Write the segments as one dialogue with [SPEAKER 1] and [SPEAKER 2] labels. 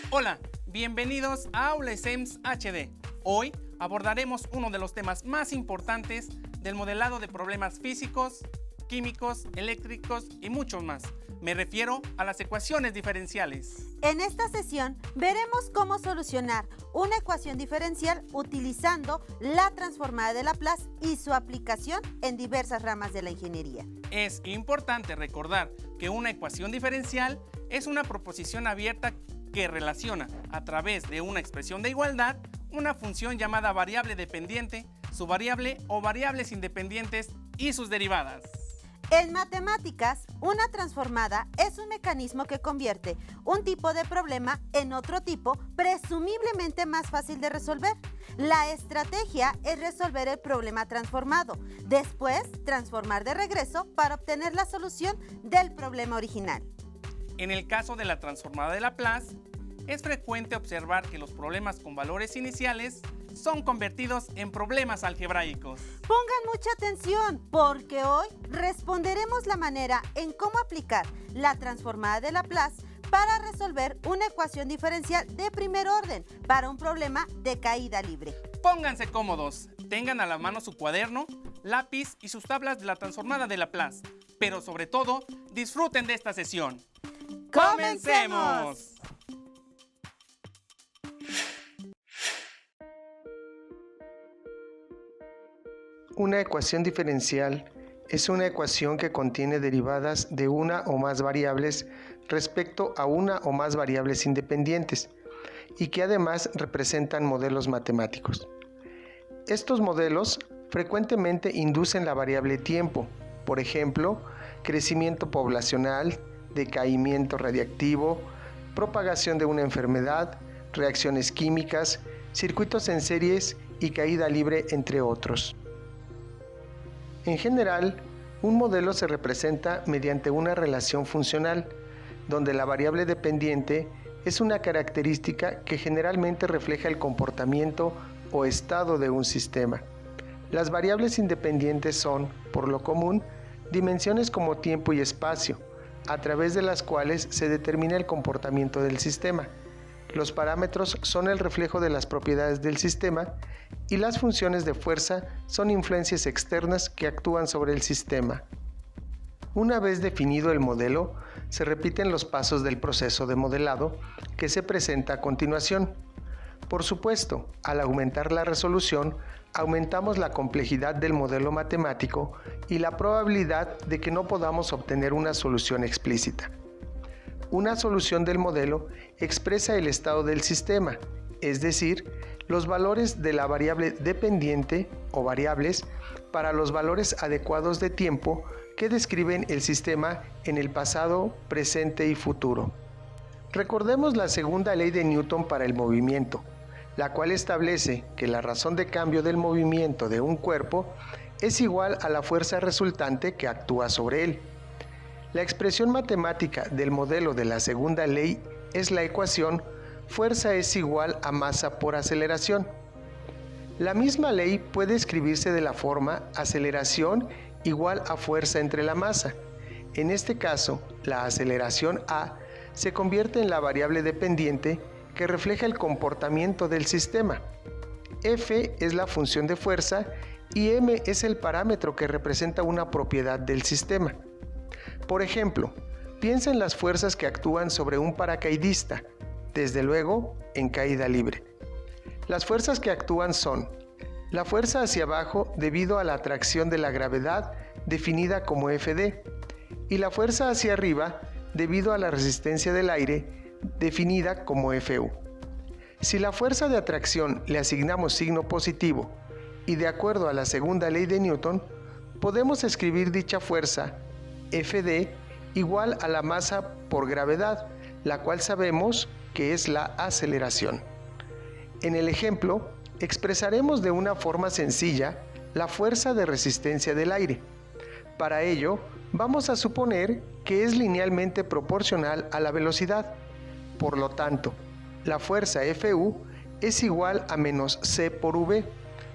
[SPEAKER 1] Hola, bienvenidos a Aula SEMS HD. Hoy abordaremos uno de los temas más importantes del modelado de problemas físicos, químicos, eléctricos y muchos más. Me refiero a las ecuaciones diferenciales.
[SPEAKER 2] En esta sesión veremos cómo solucionar una ecuación diferencial utilizando la transformada de Laplace y su aplicación en diversas ramas de la ingeniería.
[SPEAKER 1] Es importante recordar que una ecuación diferencial es una proposición abierta que relaciona a través de una expresión de igualdad una función llamada variable dependiente, su variable o variables independientes y sus derivadas.
[SPEAKER 2] En matemáticas, una transformada es un mecanismo que convierte un tipo de problema en otro tipo presumiblemente más fácil de resolver. La estrategia es resolver el problema transformado, después transformar de regreso para obtener la solución del problema original.
[SPEAKER 1] En el caso de la transformada de Laplace, es frecuente observar que los problemas con valores iniciales son convertidos en problemas algebraicos.
[SPEAKER 2] Pongan mucha atención porque hoy responderemos la manera en cómo aplicar la transformada de Laplace para resolver una ecuación diferencial de primer orden para un problema de caída libre.
[SPEAKER 1] Pónganse cómodos, tengan a la mano su cuaderno, lápiz y sus tablas de la transformada de Laplace, pero sobre todo, disfruten de esta sesión. ¡Comencemos!
[SPEAKER 3] Una ecuación diferencial es una ecuación que contiene derivadas de una o más variables respecto a una o más variables independientes y que además representan modelos matemáticos. Estos modelos frecuentemente inducen la variable tiempo, por ejemplo, crecimiento poblacional, decaimiento radiactivo, propagación de una enfermedad, reacciones químicas, circuitos en series y caída libre, entre otros. En general, un modelo se representa mediante una relación funcional, donde la variable dependiente es una característica que generalmente refleja el comportamiento o estado de un sistema. Las variables independientes son, por lo común, dimensiones como tiempo y espacio, a través de las cuales se determina el comportamiento del sistema. Los parámetros son el reflejo de las propiedades del sistema y las funciones de fuerza son influencias externas que actúan sobre el sistema. Una vez definido el modelo, se repiten los pasos del proceso de modelado que se presenta a continuación. Por supuesto, al aumentar la resolución, aumentamos la complejidad del modelo matemático y la probabilidad de que no podamos obtener una solución explícita. Una solución del modelo expresa el estado del sistema, es decir, los valores de la variable dependiente o variables para los valores adecuados de tiempo que describen el sistema en el pasado, presente y futuro. Recordemos la segunda ley de Newton para el movimiento, la cual establece que la razón de cambio del movimiento de un cuerpo es igual a la fuerza resultante que actúa sobre él. La expresión matemática del modelo de la segunda ley es la ecuación fuerza es igual a masa por aceleración. La misma ley puede escribirse de la forma aceleración igual a fuerza entre la masa. En este caso, la aceleración A se convierte en la variable dependiente que refleja el comportamiento del sistema. F es la función de fuerza y m es el parámetro que representa una propiedad del sistema. Por ejemplo, piensa en las fuerzas que actúan sobre un paracaidista, desde luego en caída libre. Las fuerzas que actúan son la fuerza hacia abajo debido a la atracción de la gravedad definida como Fd y la fuerza hacia arriba debido a la resistencia del aire definida como Fu. Si la fuerza de atracción le asignamos signo positivo y de acuerdo a la segunda ley de Newton, podemos escribir dicha fuerza Fd igual a la masa por gravedad, la cual sabemos que es la aceleración. En el ejemplo, expresaremos de una forma sencilla la fuerza de resistencia del aire. Para ello, vamos a suponer que es linealmente proporcional a la velocidad. Por lo tanto, la fuerza Fu es igual a menos C por V,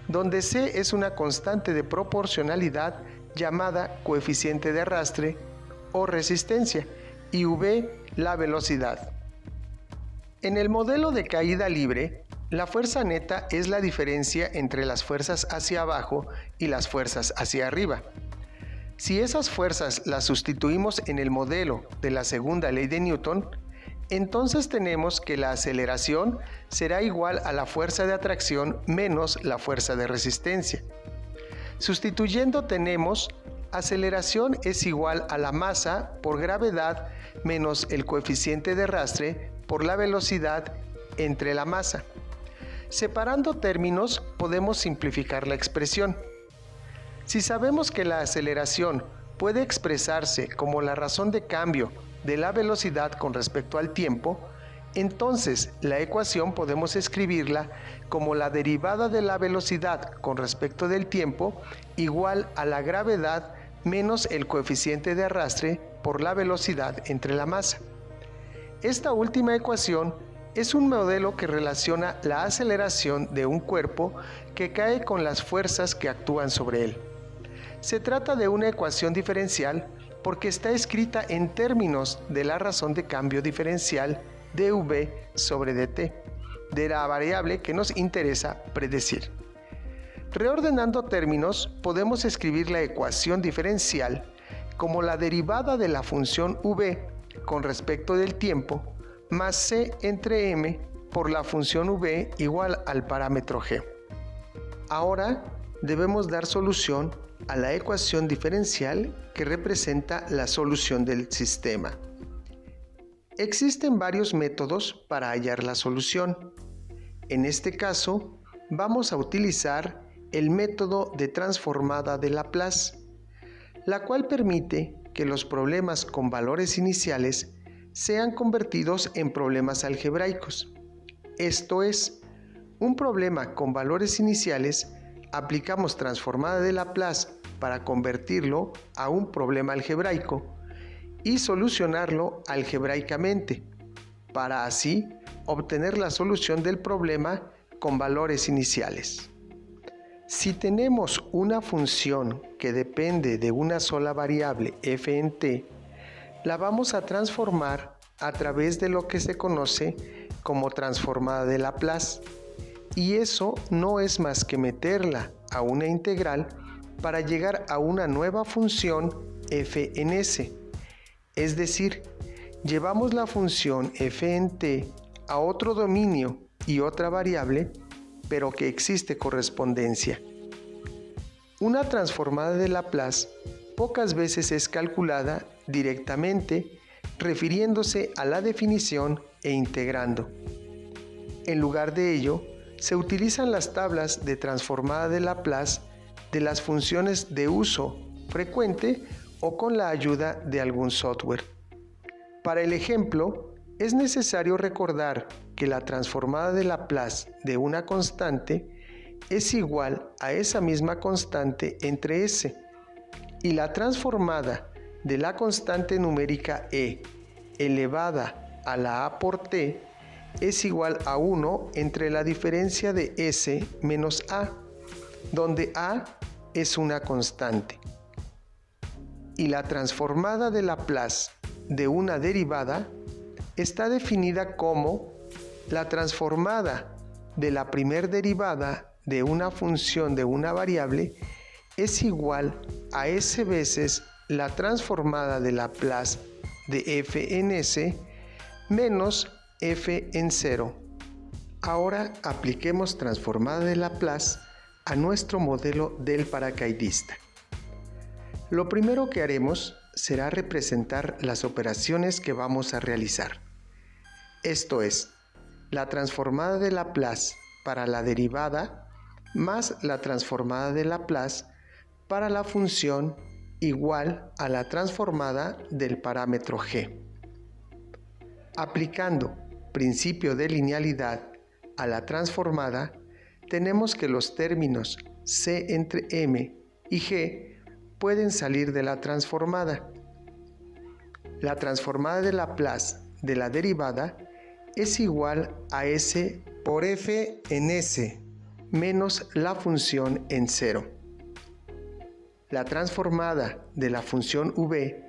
[SPEAKER 3] donde C es una constante de proporcionalidad llamada coeficiente de arrastre o resistencia y V la velocidad. En el modelo de caída libre, la fuerza neta es la diferencia entre las fuerzas hacia abajo y las fuerzas hacia arriba. Si esas fuerzas las sustituimos en el modelo de la segunda ley de Newton, entonces tenemos que la aceleración será igual a la fuerza de atracción menos la fuerza de resistencia. Sustituyendo tenemos aceleración es igual a la masa por gravedad menos el coeficiente de arrastre por la velocidad entre la masa. Separando términos podemos simplificar la expresión. Si sabemos que la aceleración puede expresarse como la razón de cambio de la velocidad con respecto al tiempo, entonces la ecuación podemos escribirla como la derivada de la velocidad con respecto del tiempo igual a la gravedad menos el coeficiente de arrastre por la velocidad entre la masa. Esta última ecuación es un modelo que relaciona la aceleración de un cuerpo que cae con las fuerzas que actúan sobre él. Se trata de una ecuación diferencial porque está escrita en términos de la razón de cambio diferencial dv sobre dt, de la variable que nos interesa predecir. Reordenando términos, podemos escribir la ecuación diferencial como la derivada de la función v con respecto del tiempo más c entre m por la función v igual al parámetro g. Ahora debemos dar solución a la ecuación diferencial que representa la solución del sistema. Existen varios métodos para hallar la solución. En este caso, vamos a utilizar el método de transformada de Laplace, la cual permite que los problemas con valores iniciales sean convertidos en problemas algebraicos. Esto es, un problema con valores iniciales, aplicamos transformada de Laplace para convertirlo a un problema algebraico y solucionarlo algebraicamente, para así obtener la solución del problema con valores iniciales. Si tenemos una función que depende de una sola variable f en t, la vamos a transformar a través de lo que se conoce como transformada de Laplace, y eso no es más que meterla a una integral para llegar a una nueva función f en s. Es decir, llevamos la función f en t a otro dominio y otra variable, pero que existe correspondencia. Una transformada de Laplace pocas veces es calculada directamente refiriéndose a la definición e integrando. En lugar de ello, se utilizan las tablas de transformada de Laplace de las funciones de uso frecuente o con la ayuda de algún software. Para el ejemplo, es necesario recordar que la transformada de Laplace de una constante es igual a esa misma constante entre s, y la transformada de la constante numérica e elevada a la a por t es igual a 1 entre la diferencia de s menos a, donde a es una constante. Y la transformada de Laplace de una derivada está definida como la transformada de la primer derivada de una función de una variable es igual a s veces la transformada de Laplace de f en s menos f en 0. Ahora apliquemos transformada de Laplace a nuestro modelo del paracaidista. Lo primero que haremos será representar las operaciones que vamos a realizar. Esto es, la transformada de Laplace para la derivada más la transformada de Laplace para la función igual a la transformada del parámetro g. Aplicando principio de linealidad a la transformada, tenemos que los términos c entre m y g pueden salir de la transformada. La transformada de Laplace de la derivada es igual a s por f en S menos la función en 0. La transformada de la función v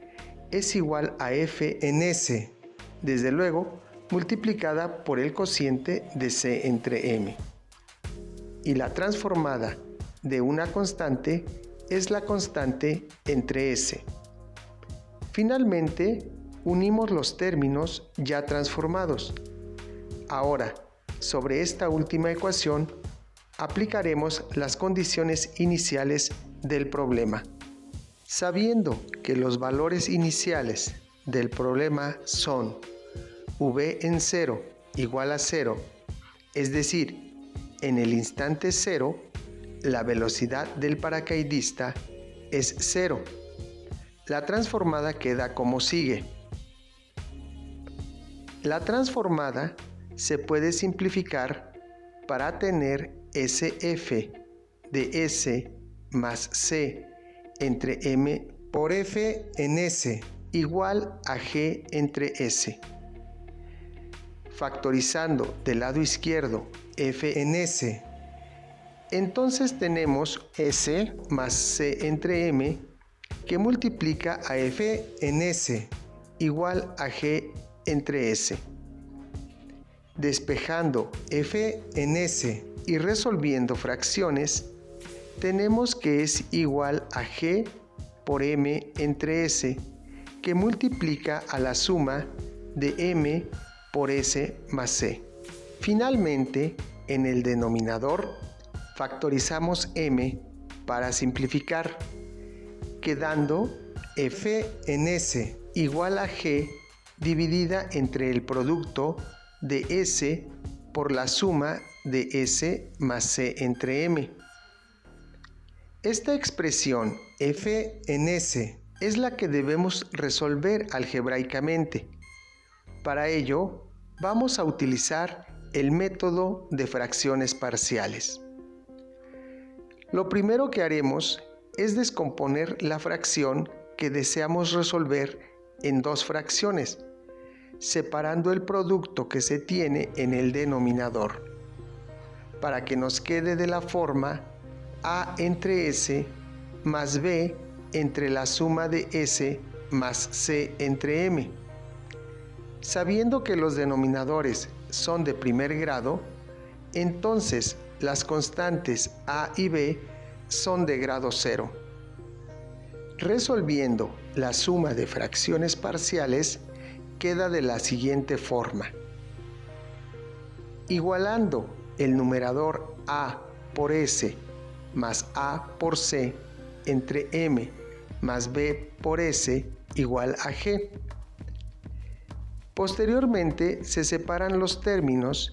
[SPEAKER 3] es igual a f en S, desde luego, multiplicada por el cociente de C entre M. Y la transformada de una constante es la constante entre S. Finalmente, unimos los términos ya transformados. Ahora, sobre esta última ecuación, aplicaremos las condiciones iniciales del problema. Sabiendo que los valores iniciales del problema son v en 0 igual a 0, es decir, en el instante 0, la velocidad del paracaidista es 0. La transformada queda como sigue. La transformada se puede simplificar para tener SF de S más C entre M por F en S igual a G entre S. Factorizando del lado izquierdo F en S, entonces tenemos S más C entre M que multiplica a F en S igual a G entre S. Despejando F en S y resolviendo fracciones, tenemos que es igual a G por M entre S, que multiplica a la suma de M por S más C. Finalmente, en el denominador, factorizamos M para simplificar, quedando F en S igual a G dividida entre el producto de S por la suma de S más C entre M. Esta expresión F en S es la que debemos resolver algebraicamente. Para ello, vamos a utilizar el método de fracciones parciales. Lo primero que haremos es descomponer la fracción que deseamos resolver en dos fracciones, separando el producto que se tiene en el denominador, para que nos quede de la forma A entre S más B entre la suma de S más C entre M. Sabiendo que los denominadores son de primer grado, entonces las constantes A y B son de grado 0. Resolviendo la suma de fracciones parciales, queda de la siguiente forma. Igualando el numerador A por S más A por C entre M más B por S igual a G. Posteriormente se separan los términos,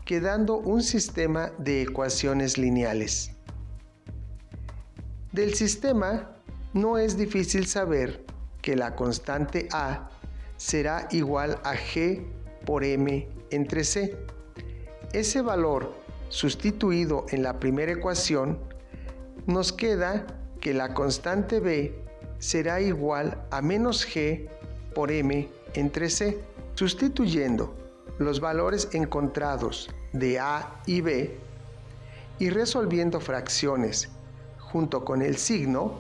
[SPEAKER 3] quedando un sistema de ecuaciones lineales. Del sistema no es difícil saber que la constante A será igual a G por M entre C. Ese valor sustituido en la primera ecuación, nos queda que la constante B será igual a menos G por M entre C. Sustituyendo los valores encontrados de A y B y resolviendo fracciones junto con el signo,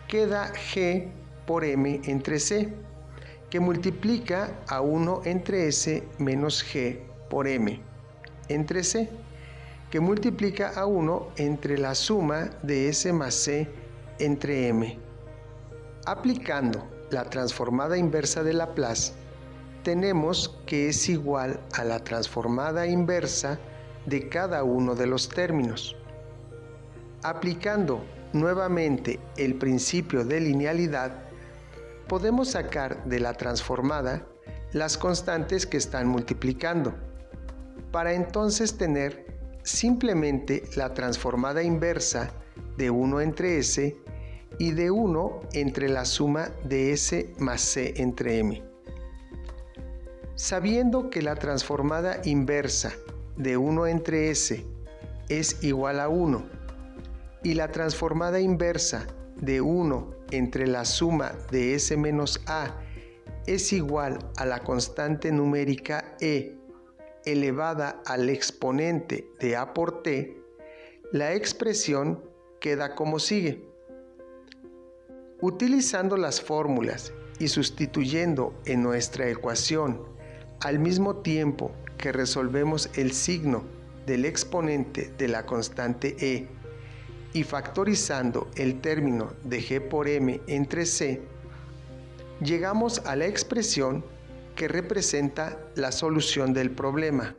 [SPEAKER 3] queda G por M entre C, que multiplica a 1 entre S menos G por M entre C, que multiplica a 1 entre la suma de S más C entre M. Aplicando la transformada inversa de Laplace, tenemos que es igual a la transformada inversa de cada uno de los términos. Aplicando nuevamente el principio de linealidad, podemos sacar de la transformada las constantes que están multiplicando, para entonces tener simplemente la transformada inversa de 1 entre S y de 1 entre la suma de S más C entre M. Sabiendo que la transformada inversa de 1 entre S es igual a 1 y la transformada inversa de 1 entre la suma de S menos A es igual a la constante numérica E elevada al exponente de A por T, la expresión queda como sigue. Utilizando las fórmulas y sustituyendo en nuestra ecuación al mismo tiempo que resolvemos el signo del exponente de la constante E y factorizando el término de G por M entre C, llegamos a la expresión que representa la solución del problema.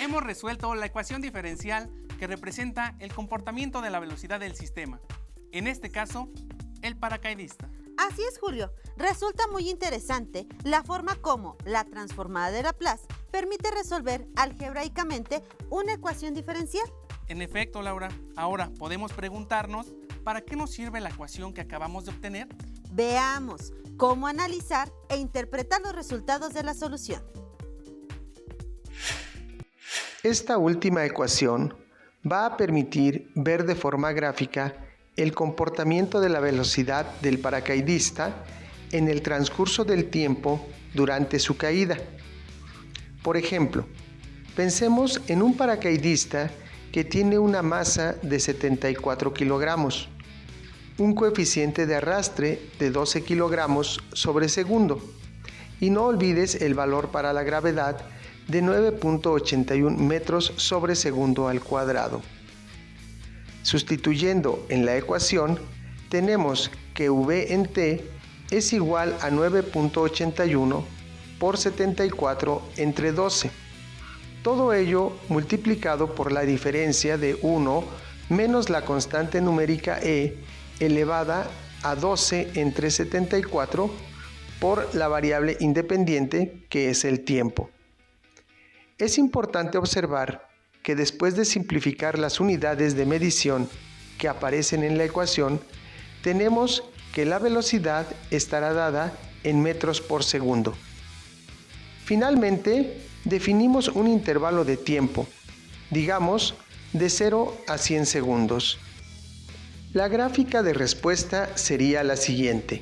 [SPEAKER 1] Hemos resuelto la ecuación diferencial que representa el comportamiento de la velocidad del sistema, en este caso, el paracaidista.
[SPEAKER 2] Así es, Julio. Resulta muy interesante la forma como la transformada de Laplace permite resolver algebraicamente una ecuación diferencial.
[SPEAKER 1] En efecto, Laura, ahora podemos preguntarnos ¿para qué nos sirve la ecuación que acabamos de obtener?
[SPEAKER 2] Veamos cómo analizar e interpretar los resultados de la solución.
[SPEAKER 3] Esta última ecuación va a permitir ver de forma gráfica el comportamiento de la velocidad del paracaidista en el transcurso del tiempo durante su caída. Por ejemplo, pensemos en un paracaidista que tiene una masa de 74 kilogramos, un coeficiente de arrastre de 12 kilogramos sobre segundo, y no olvides el valor para la gravedad de 9.81 metros sobre segundo al cuadrado. Sustituyendo en la ecuación, tenemos que V en T es igual a 9.81 por 74 entre 12. Todo ello multiplicado por la diferencia de 1 menos la constante numérica E elevada a 12 entre 74 por la variable independiente que es el tiempo. Es importante observar que después de simplificar las unidades de medición que aparecen en la ecuación, tenemos que la velocidad estará dada en metros por segundo. Finalmente, definimos un intervalo de tiempo, digamos de 0 a 100 segundos. La gráfica de respuesta sería la siguiente.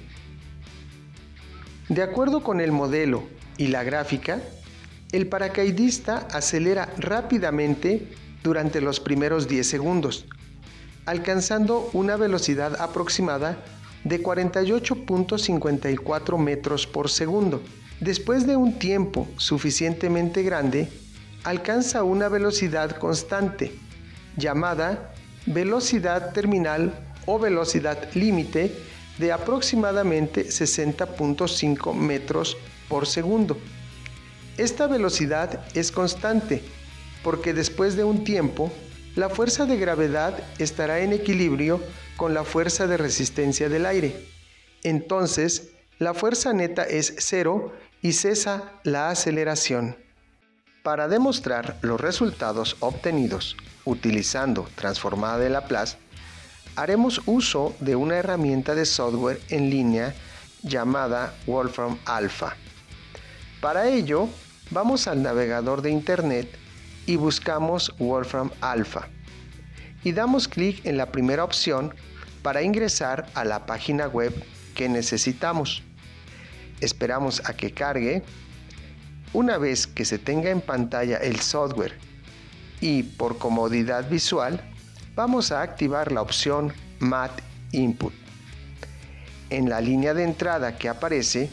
[SPEAKER 3] De acuerdo con el modelo y la gráfica, el paracaidista acelera rápidamente durante los primeros 10 segundos, alcanzando una velocidad aproximada de 48.54 metros por segundo. Después de un tiempo suficientemente grande, alcanza una velocidad constante, llamada velocidad terminal o velocidad límite de aproximadamente 60.5 metros por segundo. Esta velocidad es constante porque después de un tiempo, la fuerza de gravedad estará en equilibrio con la fuerza de resistencia del aire. Entonces, la fuerza neta es 0 y cesa la aceleración. Para demostrar los resultados obtenidos utilizando transformada de Laplace, haremos uso de una herramienta de software en línea llamada Wolfram Alpha. Para ello, vamos al navegador de Internet y buscamos Wolfram Alpha y damos clic en la primera opción para ingresar a la página web que necesitamos. Esperamos a que cargue. Una vez que se tenga en pantalla el software y por comodidad visual, vamos a activar la opción Math Input. En la línea de entrada que aparece,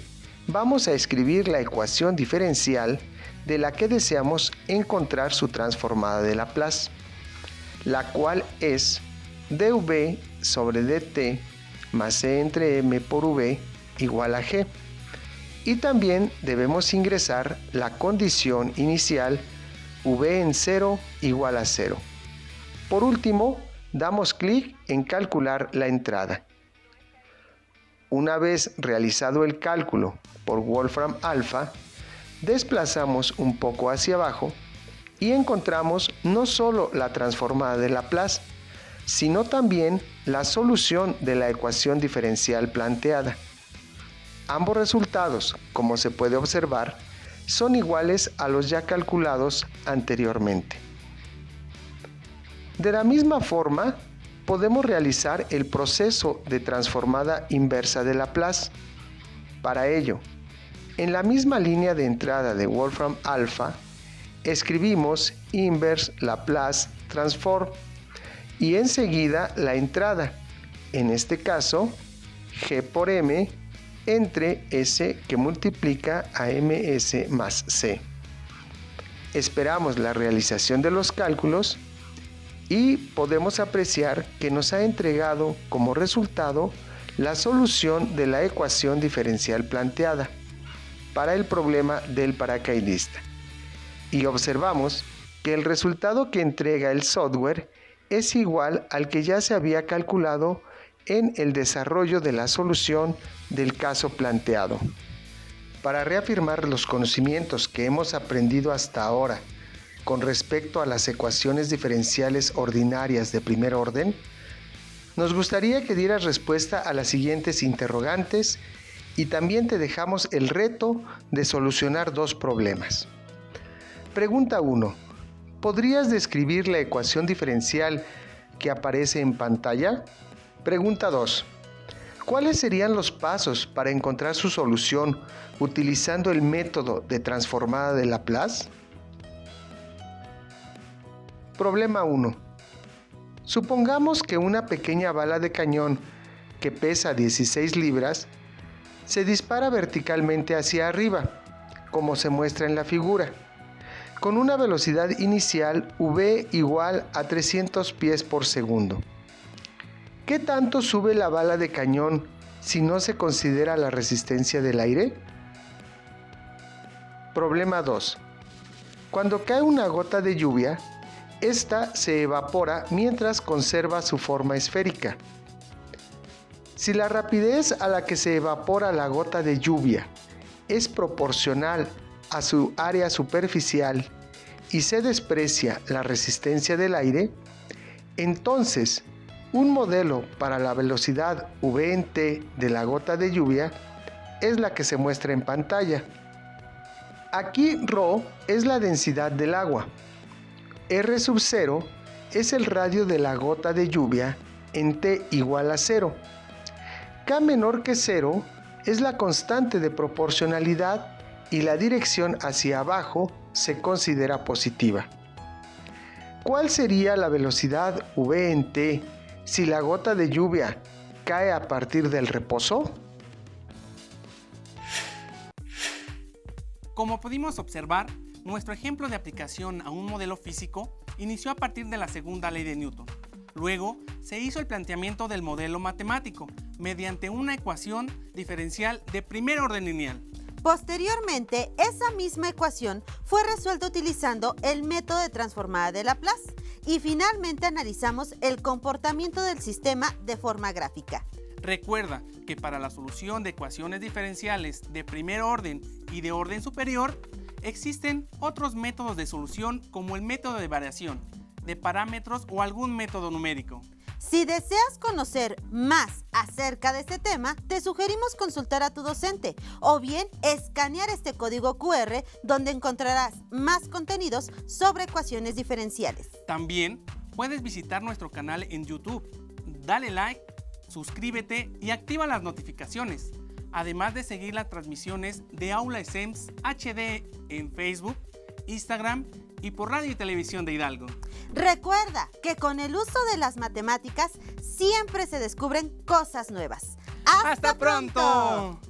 [SPEAKER 3] vamos a escribir la ecuación diferencial de la que deseamos encontrar su transformada de Laplace, la cual es dv sobre dt más c entre m por v igual a g. Y también debemos ingresar la condición inicial v en 0 igual a 0. Por último, damos clic en calcular la entrada. Una vez realizado el cálculo por Wolfram Alpha, desplazamos un poco hacia abajo y encontramos no solo la transformada de Laplace, sino también la solución de la ecuación diferencial planteada. Ambos resultados, como se puede observar, son iguales a los ya calculados anteriormente. De la misma forma, podemos realizar el proceso de transformada inversa de Laplace. Para ello, en la misma línea de entrada de Wolfram Alpha, escribimos inverse, Laplace, transform y enseguida la entrada, en este caso G por M entre S que multiplica a MS más C. Esperamos la realización de los cálculos y podemos apreciar que nos ha entregado como resultado la solución de la ecuación diferencial planteada para el problema del paracaidista. Y observamos que el resultado que entrega el software es igual al que ya se había calculado en el desarrollo de la solución del caso planteado. Para reafirmar los conocimientos que hemos aprendido hasta ahora con respecto a las ecuaciones diferenciales ordinarias de primer orden, nos gustaría que dieras respuesta a las siguientes interrogantes y también te dejamos el reto de solucionar dos problemas. Pregunta 1. ¿Podrías describir la ecuación diferencial que aparece en pantalla? Pregunta 2. ¿Cuáles serían los pasos para encontrar su solución utilizando el método de transformada de Laplace? Problema 1. Supongamos que una pequeña bala de cañón que pesa 16 libras se dispara verticalmente hacia arriba, como se muestra en la figura, con una velocidad inicial v igual a 300 pies por segundo. ¿Qué tanto sube la bala de cañón si no se considera la resistencia del aire? Problema 2. Cuando cae una gota de lluvia, esta se evapora mientras conserva su forma esférica. Si la rapidez a la que se evapora la gota de lluvia es proporcional a su área superficial y se desprecia la resistencia del aire, entonces un modelo para la velocidad v en t de la gota de lluvia es la que se muestra en pantalla. Aquí ρ es la densidad del agua, R sub 0 es el radio de la gota de lluvia en t igual a 0. K menor que 0 es la constante de proporcionalidad y la dirección hacia abajo se considera positiva. ¿Cuál sería la velocidad v en t si la gota de lluvia cae a partir del reposo?
[SPEAKER 1] Como pudimos observar, nuestro ejemplo de aplicación a un modelo físico inició a partir de la segunda ley de Newton. Luego, se hizo el planteamiento del modelo matemático mediante una ecuación diferencial de primer orden lineal.
[SPEAKER 2] Posteriormente, esa misma ecuación fue resuelta utilizando el método de transformada de Laplace y finalmente analizamos el comportamiento del sistema de forma gráfica.
[SPEAKER 1] Recuerda que para la solución de ecuaciones diferenciales de primer orden y de orden superior, existen otros métodos de solución como el método de variación, de parámetros o algún método numérico.
[SPEAKER 2] Si deseas conocer más acerca de este tema, te sugerimos consultar a tu docente o bien escanear este código QR donde encontrarás más contenidos sobre ecuaciones diferenciales.
[SPEAKER 1] También puedes visitar nuestro canal en YouTube. Dale like, suscríbete y activa las notificaciones, además de seguir las transmisiones de Aula SEMS HD en Facebook, Instagram y por radio y televisión de Hidalgo.
[SPEAKER 2] Recuerda que con el uso de las matemáticas siempre se descubren cosas nuevas. ¡Hasta pronto!